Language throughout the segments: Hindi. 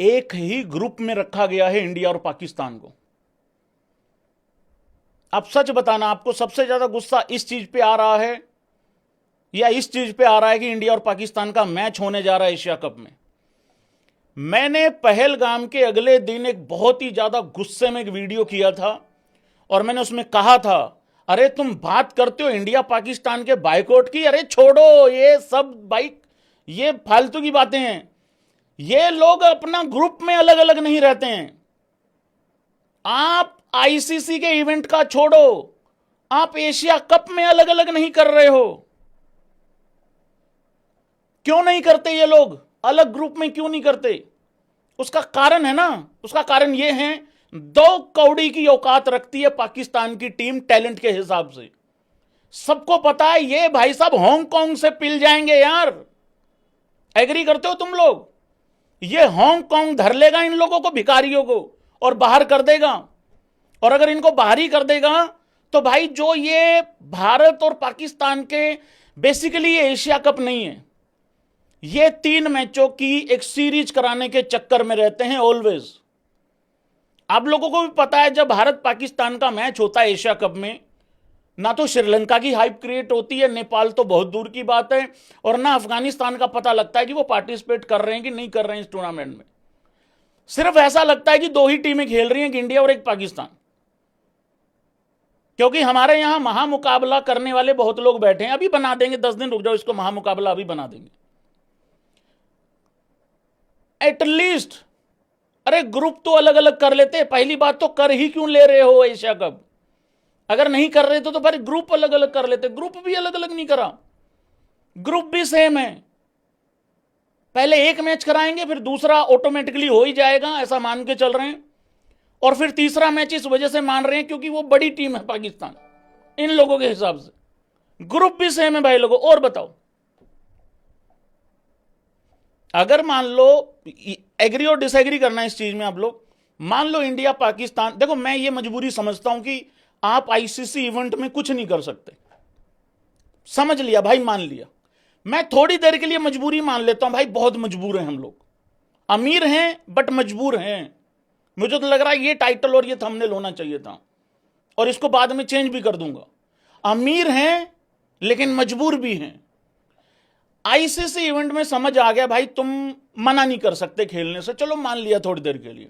एक ही ग्रुप में रखा गया है इंडिया और पाकिस्तान को। आप सच बताना, आपको सबसे ज्यादा गुस्सा इस चीज पे आ रहा है या इस चीज पे आ रहा है कि इंडिया और पाकिस्तान का मैच होने जा रहा है एशिया कप में? मैंने पहलगाम के अगले दिन एक बहुत ही ज्यादा गुस्से में एक वीडियो किया था और मैंने उसमें कहा था, अरे तुम बात करते हो इंडिया पाकिस्तान के बाइकआउट की, अरे छोड़ो ये सब बाइक, ये फालतू की बातें हैं। ये लोग अपना ग्रुप में अलग अलग नहीं रहते हैं। आप आईसीसी के इवेंट का छोड़ो, आप एशिया कप में अलग अलग नहीं कर रहे हो। क्यों नहीं करते ये लोग अलग ग्रुप में, क्यों नहीं करते? उसका कारण है ना, उसका कारण ये है, 2 कौड़ी की औकात रखती है पाकिस्तान की टीम टैलेंट के हिसाब से। सबको पता है ये भाई साहब हांगकांग से पिल जाएंगे यार। एग्री करते हो तुम लोग? ये हांगकांग धर लेगा इन लोगों को, भिखारियों को, और बाहर कर देगा। और अगर इनको बाहर ही कर देगा तो भाई जो ये भारत और पाकिस्तान के बेसिकली ये एशिया कप नहीं है, ये 3 मैचों की एक सीरीज कराने के चक्कर में रहते हैं ऑलवेज। आप लोगों को भी पता है जब भारत पाकिस्तान का मैच होता है एशिया कप में, ना तो श्रीलंका की हाइप क्रिएट होती है, नेपाल तो बहुत दूर की बात है, और ना अफगानिस्तान का पता लगता है कि वो पार्टिसिपेट कर रहे हैं कि नहीं कर रहे हैं इस टूर्नामेंट में। सिर्फ ऐसा लगता है कि 2 ही टीमें खेल रही हैं, एक इंडिया और एक पाकिस्तान। क्योंकि हमारे यहां महामुकाबला करने वाले बहुत लोग बैठे हैं। अभी बना देंगे, 10 दिन रुक जाओ, इसको महामुकाबला अभी बना देंगे एटलीस्ट। अरे ग्रुप तो अलग अलग कर लेते। पहली बात तो कर ही क्यों ले रहे हो एशिया कप? अगर नहीं कर रहे तो फिर ग्रुप अलग अलग कर लेते। ग्रुप भी अलग अलग नहीं करा, ग्रुप भी सेम है। पहले एक मैच कराएंगे, फिर दूसरा ऑटोमेटिकली हो ही जाएगा, ऐसा मान के चल रहे हैं। और फिर तीसरा मैच इस वजह से मान रहे हैं क्योंकि वो बड़ी टीम है पाकिस्तान, इन लोगों के हिसाब से। ग्रुप भी सेम है भाई लोगों। और बताओ, अगर मान लो एग्री और डिसएग्री करना इस चीज में आप लोग, मान लो इंडिया पाकिस्तान, देखो मैं ये मजबूरी समझता हूं कि आप आईसीसी इवेंट में कुछ नहीं कर सकते, समझ लिया भाई, मान लिया। मैं थोड़ी देर के लिए मजबूरी मान लेता हूं भाई, बहुत मजबूर हैं हम लोग, अमीर हैं बट मजबूर हैं। मुझे तो लग रहा है ये टाइटल और ये थंबनेल होना चाहिए था, और इसको बाद में चेंज भी कर दूंगा। अमीर हैं लेकिन मजबूर भी हैं। आईसीसी इवेंट में समझ आ गया भाई, तुम मना नहीं कर सकते खेलने से, चलो मान लिया थोड़ी देर के लिए।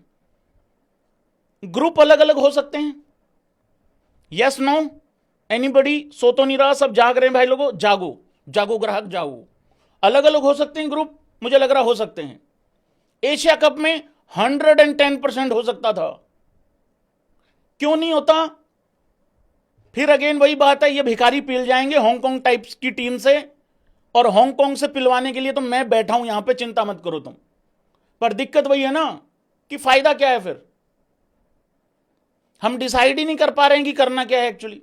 ग्रुप अलग अलग हो सकते हैं, यस नो एनीबडी? सो तो नहीं रहा, सब जाग रहे हैं भाई लोगों, जागो जागो ग्राहक जागो। अलग अलग हो सकते हैं ग्रुप, मुझे लग रहा हो सकते हैं। एशिया कप में 110% हो सकता था, क्यों नहीं होता? फिर अगेन वही बात है, ये भिखारी पिल जाएंगे हांगकांग टाइप्स की टीम से, और हांगकांग से पिलवाने के लिए तो मैं बैठा हूं यहां पे, चिंता मत करो तुम। पर दिक्कत वही है ना कि फायदा क्या है? फिर हम डिसाइड ही नहीं कर पा रहे हैं कि करना क्या है एक्चुअली।